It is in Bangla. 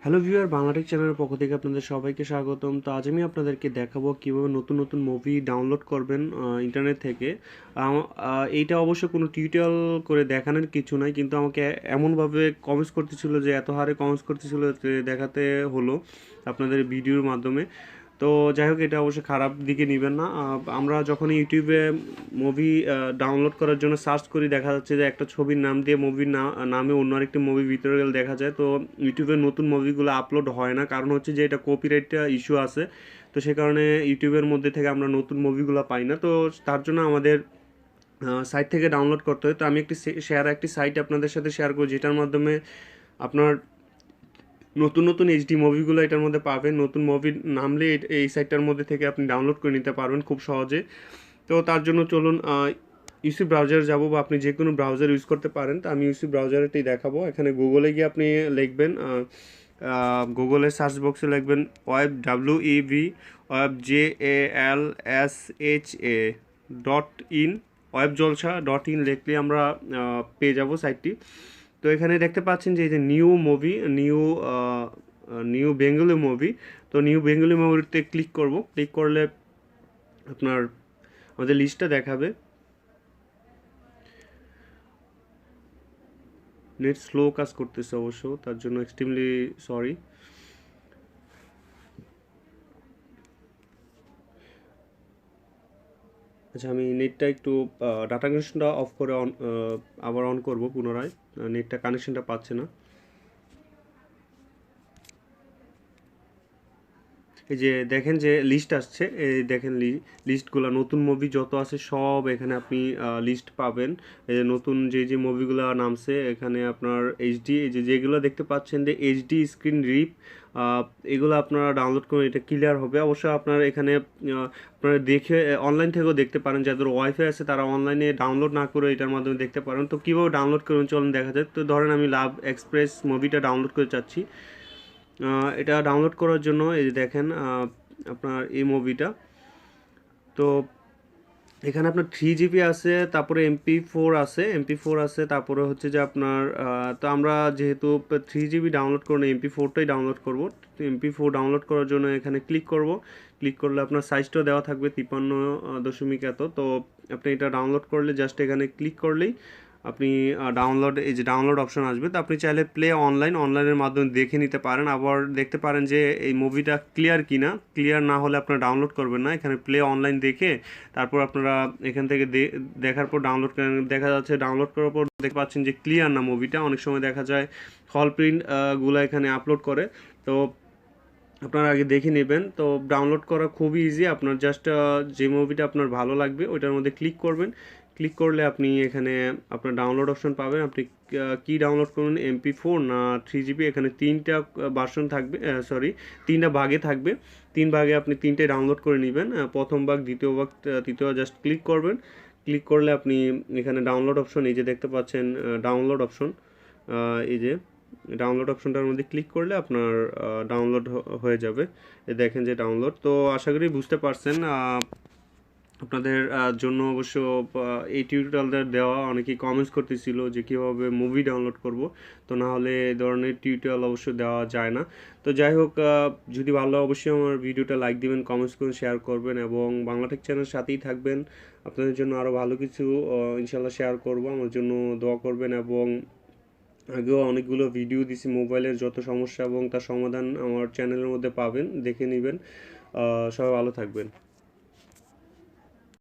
হ্যালো ভিউয়ার, বাংলাটেক চ্যানেলের পক্ষ থেকে আপনাদের সবাইকে স্বাগতম। তো আজ আমি আপনাদেরকে দেখাবো কিভাবে নতুন নতুন মুভি ডাউনলোড করবেন ইন্টারনেট থেকে। এইটা অবশ্য কোনো টিউটোরিয়াল করে দেখানোর কিছু নাই, কিন্তু আমাকে এমনভাবে কমেন্টস করতেছিল যে এত হারে কমেন্টস করতেছিল যে দেখাতে হলো আপনাদের ভিডিওর মাধ্যমে। তো যাই হোক, এটা অবশ্যই খারাপ দিকে নেবেন না। আমরা যখন ইউটিউবে মুভি ডাউনলোড করার জন্য সার্চ করি, দেখা যাচ্ছে যে একটা ছবির নাম দিয়ে মুভির নামে অন্য আরেকটি মুভি ভিতরে গেলে দেখা যায়। তো ইউটিউবে নতুন মুভিগুলো আপলোড হয় না, কারণ হচ্ছে যে এটা কপিরাইট ইস্যু আছে। তো সে কারণে ইউটিউবের মধ্যে থেকে আমরা নতুন মুভিগুলো পাই না। তো তার জন্য আমাদের সাইট থেকে ডাউনলোড করতে হয়। তো আমি একটি সাইট আপনাদের সাথে শেয়ার করি, যেটার মাধ্যমে আপনার নতুন নতুন এইচডি মুভিগুলো এটার মধ্যে পাবেন। নতুন মুভি নামলে এই সাইটটার মধ্যে থেকে আপনি ডাউনলোড করে নিতে পারবেন খুব সহজে। তো তার জন্য চলুন ইউসি ব্রাউজার যাব, বা আপনি যে কোনো ব্রাউজার ইউজ করতে পারেন। তো আমি ইউসি ব্রাউজারটাই দেখাবো। এখানে গুগলে গিয়ে আপনি লিখবেন, গুগলের সার্চ বক্সে লিখবেন web, WEB, web JALSHA .in, web Jalsha .in লিখলে আমরা পেয়ে যাব সাইটটি। তো এখানে দেখতে পাচ্ছেন যে এই যে new movie, new Bengali movie. তো নিউ বেঙ্গলি মুভিতে ক্লিক করব। ক্লিক করলে আপনার আমাদের লিস্টটা দেখাবে। নেট স্লো কাজ করতেছে অবশ্য, তার জন্য এক্সট্রিমলি সরি। আচ্ছা, আমি নেটটা একটু ডাটা কানেকশনটা অফ করে আবার অন করব পুনরায়। নেটটা কানেকশনটা পাচ্ছে না। এই যে দেখেন যে লিস্ট আসছে, এই দেখেন লিস্টগুলো, নতুন মুভি যত আছে সব এখানে আপনি লিস্ট পাবেন। এই যে নতুন যে মুভিগুলো নামছে এখানে আপনার এইচডি, এই যে যেগুলো দেখতে পাচ্ছেন যে এইচডি স্ক্রিন রিপ, এগুলো আপনারা ডাউনলোড করুন, এটা ক্লিয়ার হবে। অবশ্য আপনারা এখানে আপনারা দেখে অনলাইন থেকেও দেখতে পারেন। যাদের ওয়াইফাই আছে তারা অনলাইনে ডাউনলোড না করে এটার মাধ্যমে দেখতে পারেন। তো কীভাবে ডাউনলোড করুন চলুন দেখা যায়। তো ধরেন আমি লাভ এক্সপ্রেস মুভিটা ডাউনলোড করে চাচ্ছি। এটা ডাউনলোড করার জন্য এই যে দেখেন আপনার এই মুভিটা। তো এখানে আপনার 3 GB আছে, তারপরে MP4 আছে, তারপরে হচ্ছে যে আপনার তো আমরা যেহেতু 3 GB ডাউনলোড করবো, MP4টাই ডাউনলোড করব। MP4 ডাউনলোড করার জন্য এখানে ক্লিক করব। ক্লিক করলে আপনার সাইজটাও দেওয়া থাকবে 53 এত। তো আপনি এটা ডাউনলোড করলে জাস্ট এখানে ক্লিক করলেই আপনি এই যে ডাউনলোড অপশন আসবে। তো আপনি চাইলে প্লে অনলাইনের মাধ্যমে দেখে নিতে পারেন। আবার দেখতে পারেন যে এই মুভিটা ক্লিয়ার কিনা। ক্লিয়ার না হলে আপনারা ডাউনলোড করবেন না। এখানে প্লে অনলাইন দেখে তারপর আপনারা এখান থেকে দেখার পর ডাউনলোড করেন। দেখা যাচ্ছে ডাউনলোড করার পর দেখতে পাচ্ছেন যে ক্লিয়ার না মুভিটা। অনেক সময় দেখা যায় হল প্রিন্ট গুলো এখানে আপলোড করে। তো আপনারা আগে দেখে নেবেন। তো ডাউনলোড করা খুবই ইজি। আপনার জাস্ট যে মুভিটা আপনার ভালো লাগবে ওইটার মধ্যে ক্লিক করবেন। ক্লিক করলে আপনি এখানে আপনার ডাউনলোড অপশন পাবেন। আপনি কি ডাউনলোড করুন, MP4 না 3 GB? এখানে তিনটা ভার্সন থাকবে, সরি, তিনটা ভাগে থাকবে। তিন ভাগে আপনি তিনটে ডাউনলোড করে নেবেন। প্রথম ভাগ, দ্বিতীয় ভাগ, তৃতীয়, জাস্ট ক্লিক করবেন। ক্লিক করলে আপনি এখানে ডাউনলোড অপশন, এই যে দেখতে পাচ্ছেন ডাউনলোড অপশন, এই যে ডাউনলোড অপশনটার মধ্যে ক্লিক করলে আপনার ডাউনলোড হয়ে যাবে। দেখেন যে ডাউনলোড। তো আশা করি বুঝতে পারছেন। আপনাদের জন্য অবশ্য এই টিউটোরিয়ালটা দেওয়া, অনেকেই কমেন্টস করতেছিল যে কীভাবে মুভি ডাউনলোড করব। তো না হলে এই ধরনের টিউটোরিয়াল অবশ্য দেওয়া যায় না। তো যাই হোক, যদি ভালো লাগে অবশ্যই আমার ভিডিওটা লাইক দিবেন, কমেন্টস করুন, শেয়ার করবেন এবং বাংলাটেক চ্যানেলের সাথেই থাকবেন। আপনাদের জন্য আরও ভালো কিছু ইনশাল্লাহ শেয়ার করব। আমার জন্য দোয়া করবেন। এবং আগেও অনেকগুলো ভিডিও দিছি মোবাইলের যত সমস্যা এবং তার সমাধান আমার চ্যানেলের মধ্যে পাবেন, দেখে নেবেন। সবাই ভালো থাকবেন।